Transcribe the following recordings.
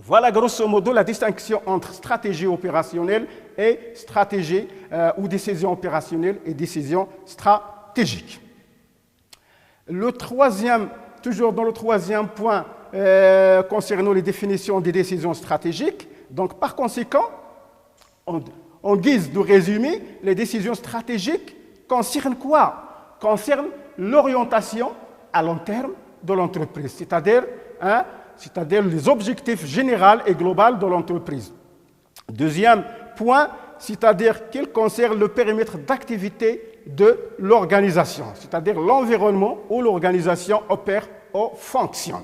Voilà grosso modo la distinction entre stratégie opérationnelle et stratégie ou décision opérationnelle et décision stratégique. Toujours dans le troisième point concernant les définitions des décisions stratégiques, donc par conséquent, en guise de résumé, les décisions stratégiques concernent quoi? Concernent l'orientation à long terme de l'entreprise, c'est-à-dire les objectifs généraux et globaux de l'entreprise. Deuxième point, c'est-à-dire qu'il concerne le périmètre d'activité de l'organisation, c'est-à-dire l'environnement où l'organisation opère ou fonctionne.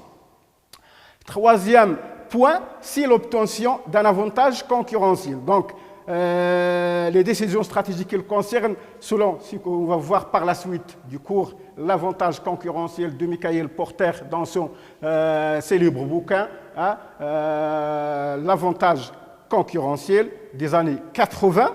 Troisième point, c'est l'obtention d'un avantage concurrentiel. Donc, les décisions stratégiques qui concernent, selon ce qu'on va voir par la suite du cours, l'avantage concurrentiel de Michael Porter dans son célèbre bouquin, l'avantage concurrentiel des années 80.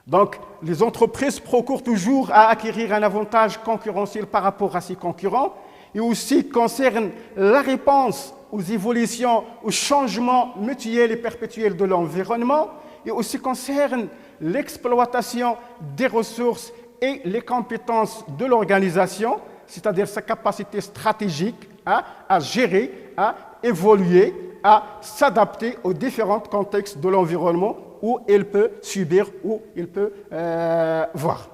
Donc, les entreprises procurent toujours à acquérir un avantage concurrentiel par rapport à ses concurrents et aussi concerne la réponse aux évolutions, aux changements mutuels et perpétuels de l'environnement et aussi concerne l'exploitation des ressources et les compétences de l'organisation, c'est-à-dire sa capacité stratégique à gérer, à évoluer, à s'adapter aux différents contextes de l'environnement où il peut subir, où il peut voir.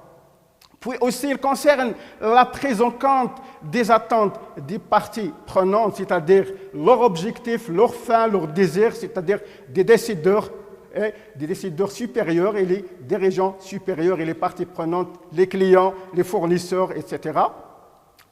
Puis aussi, il concerne la prise en compte des attentes des parties prenantes, c'est-à-dire leurs objectifs, leurs fins, leurs désirs, c'est-à-dire des décideurs supérieurs et les dirigeants supérieurs et les parties prenantes, les clients, les fournisseurs, etc.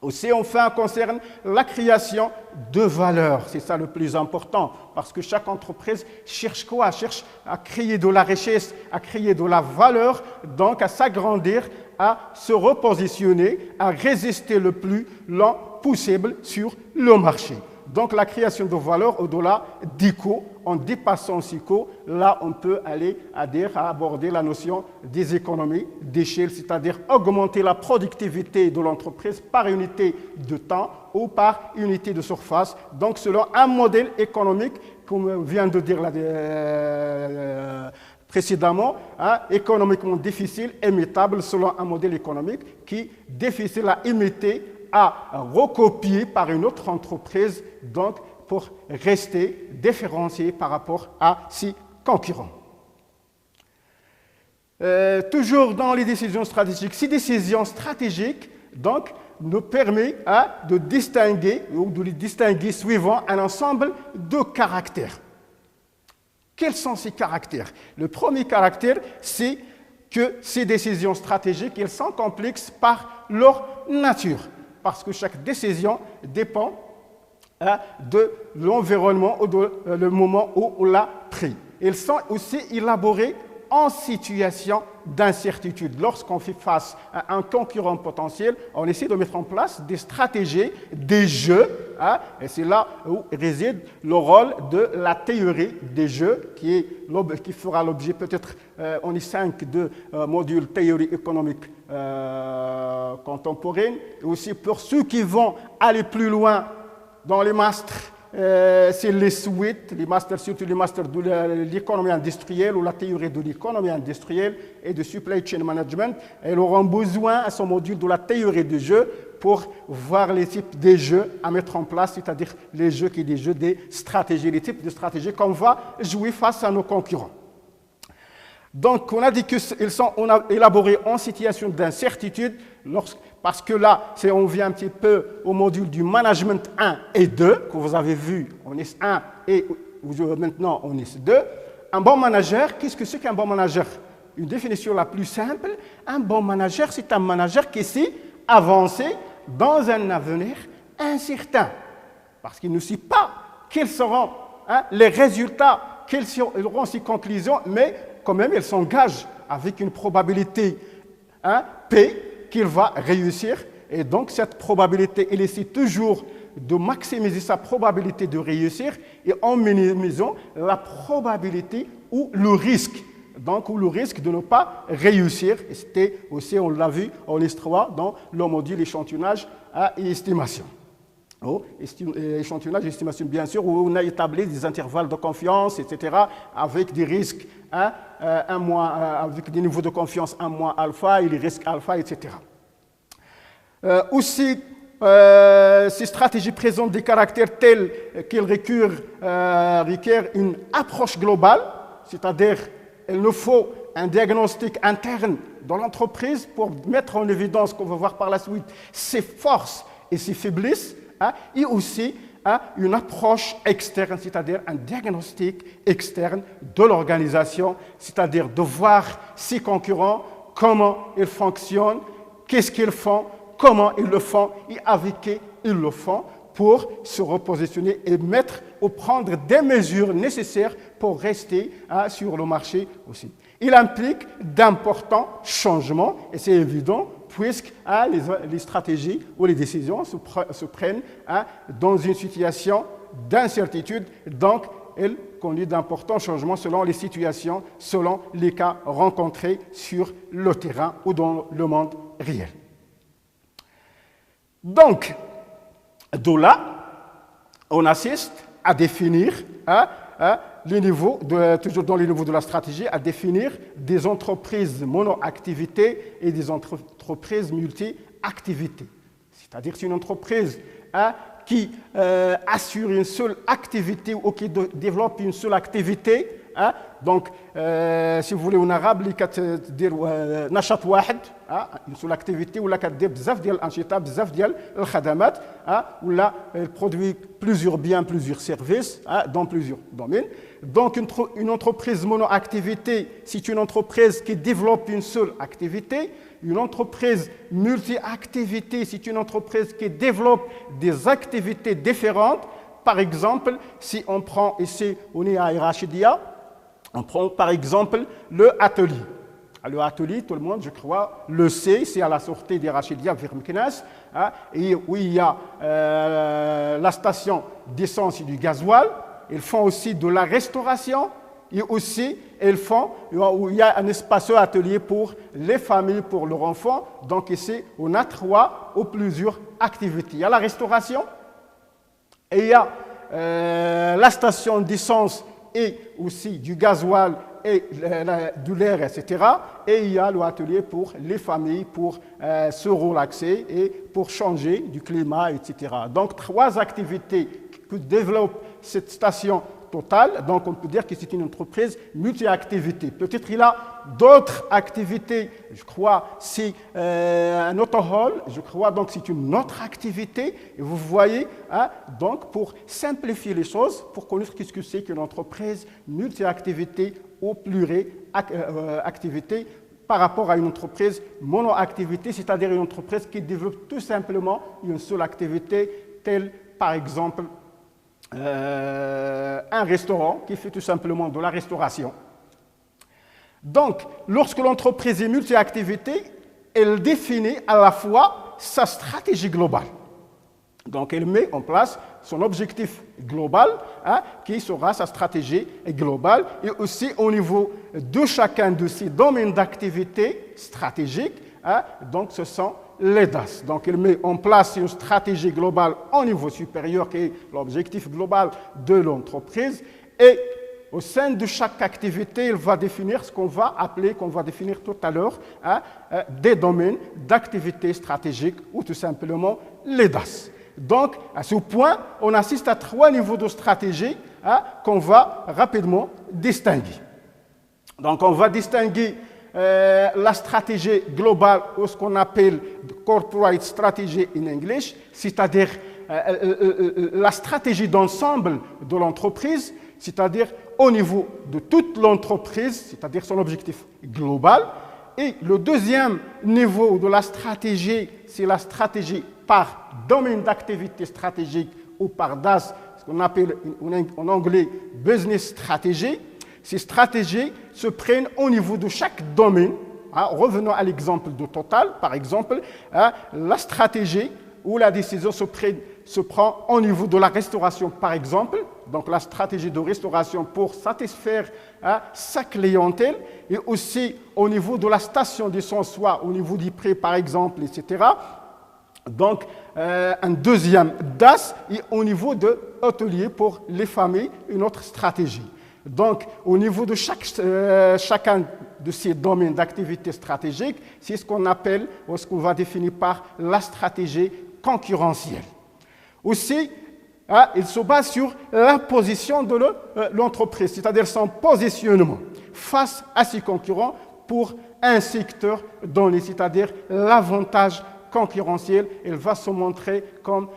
Aussi, enfin, concerne la création de valeur. C'est ça le plus important, parce que chaque entreprise cherche quoi? Cherche à créer de la richesse, à créer de la valeur, donc à s'agrandir, à se repositionner, à résister le plus lent possible sur le marché. Donc la création de valeur au-delà d'ICO, en dépassant ICO, là on peut aller à aborder la notion des économies d'échelle, c'est-à-dire augmenter la productivité de l'entreprise par unité de temps ou par unité de surface, donc selon un modèle économique, comme vient de dire précédemment, économiquement difficile, imitable selon un modèle économique qui est difficile à imiter, à recopier par une autre entreprise, donc pour rester différencié par rapport à ses concurrents. Toujours dans les décisions stratégiques, ces décisions stratégiques donc, nous permettent de distinguer ou de les distinguer suivant un ensemble de caractères. Quels sont ces caractères? Le premier caractère, c'est que ces décisions stratégiques, elles sont complexes par leur nature, parce que chaque décision dépend de l'environnement ou le moment où on l'a pris. Ils sont aussi élaborés en situation d'incertitude. Lorsqu'on fait face à un concurrent potentiel, on essaie de mettre en place des stratégies, des jeux, et c'est là où réside le rôle de la théorie des jeux, qui fera l'objet peut-être en I5 de module théorie économique contemporaine, et aussi pour ceux qui vont aller plus loin dans les masters, c'est les suites, les masters, surtout les masters de l'économie industrielle ou la théorie de l'économie industrielle et de supply chain management. Elles auront besoin à ce module de la théorie du jeu pour voir les types de jeux à mettre en place, c'est-à-dire les jeux qui sont des jeux des stratégies, les types de stratégies qu'on va jouer face à nos concurrents. Donc, on a dit qu'ils sont élaborés en situation d'incertitude, parce que là, on vient un petit peu au module du management 1 et 2, que vous avez vu, on est 1 et maintenant on est 2. Un bon manager, qu'est-ce que c'est qu'un bon manager? Une définition la plus simple, un bon manager, c'est un manager qui sait avancer dans un avenir incertain, parce qu'il ne sait pas quels seront les résultats, quelles seront ses conclusions, mais quand même, il s'engage avec une probabilité P qu'il va réussir. Et donc, cette probabilité, il essaie toujours de maximiser sa probabilité de réussir et en minimisant la probabilité ou le risque. Donc, ou le risque de ne pas réussir. Et c'était aussi, on l'a vu en histoire, dans le module échantillonnage et estimation. Échantillonnage, estimation, bien sûr, où on a établi des intervalles de confiance, etc., avec des risques, avec des niveaux de confiance 1 moins alpha et les risques alpha, etc. Aussi, ces stratégies présentent des caractères tels qu'elles requièrent une approche globale, c'est-à-dire il nous faut un diagnostic interne dans l'entreprise pour mettre en évidence, qu'on va voir par la suite, ses forces et ses faiblesses, et aussi une approche externe, c'est-à-dire un diagnostic externe de l'organisation, c'est-à-dire de voir ses concurrents, comment ils fonctionnent, qu'est-ce qu'ils font, comment ils le font et avec qui ils le font pour se repositionner et mettre ou prendre des mesures nécessaires pour rester sur le marché aussi. Il implique d'importants changements, et c'est évident, puisque les stratégies ou les décisions se prennent dans une situation d'incertitude. Donc, elles conduisent d'importants changements selon les situations, selon les cas rencontrés sur le terrain ou dans le monde réel. Donc, de là, on assiste à définir toujours dans les niveaux de la stratégie, à définir des entreprises mono-activités et des entreprises multi-activités. C'est-à-dire c'est une entreprise qui assure une seule activité ou qui développe une seule activité. Donc, si vous voulez, en arabe, il y a نشاط واحد, une seule activité, ou là, il y a بزاف ديال الأنشطة, بزاف ديال الخدمات, ou là, elle produit plusieurs biens, plusieurs services, dans plusieurs domaines. Donc, une entreprise mono-activité, c'est une entreprise qui développe une seule activité. Une entreprise multi-activité, c'est une entreprise qui développe des activités différentes. Par exemple, si on prend ici, on est à Rachidia, on prend par exemple le atelier. Le atelier, tout le monde, je crois, le sait, c'est à la sortie des Rachidia vers Meknes, et où il y a la station d'essence et du gasoil. Ils font aussi de la restauration et aussi où il y a un espace atelier pour les familles, pour leurs enfants. Donc ici, on a 3 ou plusieurs activités. Il y a la restauration, et il y a la station d'essence et aussi du gasoil et de l'air, etc. Et il y a l'atelier pour les familles, pour se relaxer et pour changer du climat, etc. Donc, 3 activités que développe cette station totale. Donc, on peut dire que c'est une entreprise multi-activité. Peut-être il a d'autres activités. Je crois c'est un autohaul. Je crois donc c'est une autre activité. Et vous voyez, donc pour simplifier les choses, pour connaître qu'est-ce que c'est qu'une entreprise multi-activité ou pluri-activité par rapport à une entreprise mono-activité, c'est-à-dire une entreprise qui développe tout simplement une seule activité, telle par exemple un restaurant qui fait tout simplement de la restauration. Donc, lorsque l'entreprise est multi-activité, elle définit à la fois sa stratégie globale. Donc, elle met en place son objectif global, qui sera sa stratégie globale, et aussi au niveau de chacun de ces domaines d'activité stratégiques, donc ce sont les DAS. Donc, il met en place une stratégie globale au niveau supérieur qui est l'objectif global de l'entreprise. Et au sein de chaque activité, il va définir ce qu'on va appeler, qu'on va définir tout à l'heure, des domaines d'activité stratégique ou tout simplement les DAS. Donc, à ce point, on assiste à 3 niveaux de stratégie qu'on va rapidement distinguer. Donc, on va distinguer la stratégie globale, ou ce qu'on appelle corporate strategy in English, c'est-à-dire la stratégie d'ensemble de l'entreprise, c'est-à-dire au niveau de toute l'entreprise, c'est-à-dire son objectif global. Et le deuxième niveau de la stratégie, c'est la stratégie par domaine d'activité stratégique ou par DAS, ce qu'on appelle en anglais business strategy. Ces stratégies se prennent au niveau de chaque domaine. Revenons à l'exemple de Total, par exemple. La stratégie ou la décision se prend au niveau de la restauration, par exemple. Donc la stratégie de restauration pour satisfaire sa clientèle, et aussi au niveau de la station d'essence, soit au niveau du prix, par exemple, etc. Donc, un deuxième DAS et au niveau de hôtelier pour les familles, une autre stratégie. Donc, au niveau de chacun de ces domaines d'activité stratégique, c'est ce qu'on appelle, ou ce qu'on va définir par la stratégie concurrentielle. Aussi, il se base sur la position de l'entreprise, c'est-à-dire son positionnement face à ses concurrents pour un secteur donné, c'est-à-dire l'avantage concurrentiel. Elle va se montrer comme,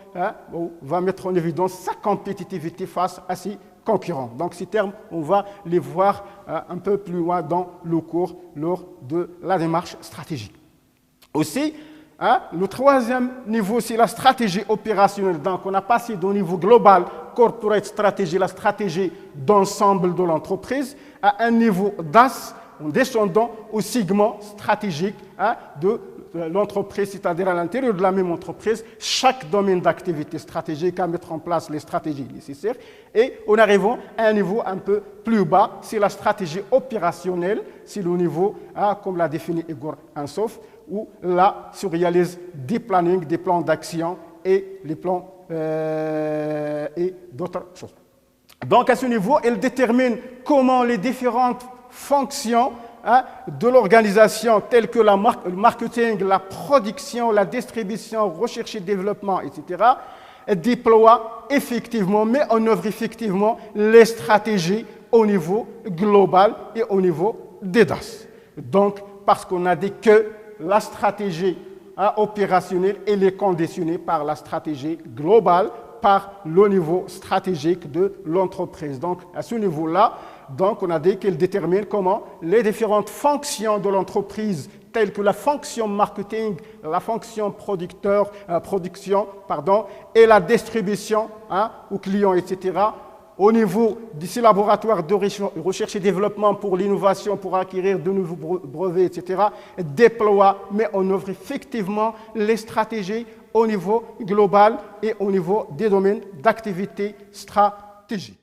va mettre en évidence sa compétitivité face à ses concurrents. Donc ces termes, on va les voir un peu plus loin dans le cours lors de la démarche stratégique. Aussi, le troisième niveau, c'est la stratégie opérationnelle. Donc, on a passé du niveau global, corporate stratégie, la stratégie d'ensemble de l'entreprise, à un niveau DAS, en descendant au segment stratégique de l'entreprise, c'est-à-dire à l'intérieur de la même entreprise, chaque domaine d'activité stratégique à mettre en place les stratégies nécessaires. Et en arrivant à un niveau un peu plus bas, c'est la stratégie opérationnelle, c'est le niveau, comme l'a défini Igor Ansoff, où là se réalisent des plannings, des plans d'action et les plans et d'autres choses. Donc à ce niveau, elle détermine comment les différentes fonctions de l'organisation, telles que le marketing, la production, la distribution, recherche et développement, etc., déploient effectivement, met en œuvre effectivement les stratégies au niveau global et au niveau des DAS. Donc, parce qu'on a dit que la stratégie opérationnelle, elle est conditionnée par la stratégie globale, par le niveau stratégique de l'entreprise. Donc, à ce niveau-là, donc, on a dit qu'elle détermine comment les différentes fonctions de l'entreprise, telles que la fonction marketing, la fonction production, et la distribution aux clients, etc., au niveau de ces laboratoires de recherche et développement pour l'innovation, pour acquérir de nouveaux brevets, etc., déploie, met en œuvre effectivement les stratégies au niveau global et au niveau des domaines d'activité stratégique.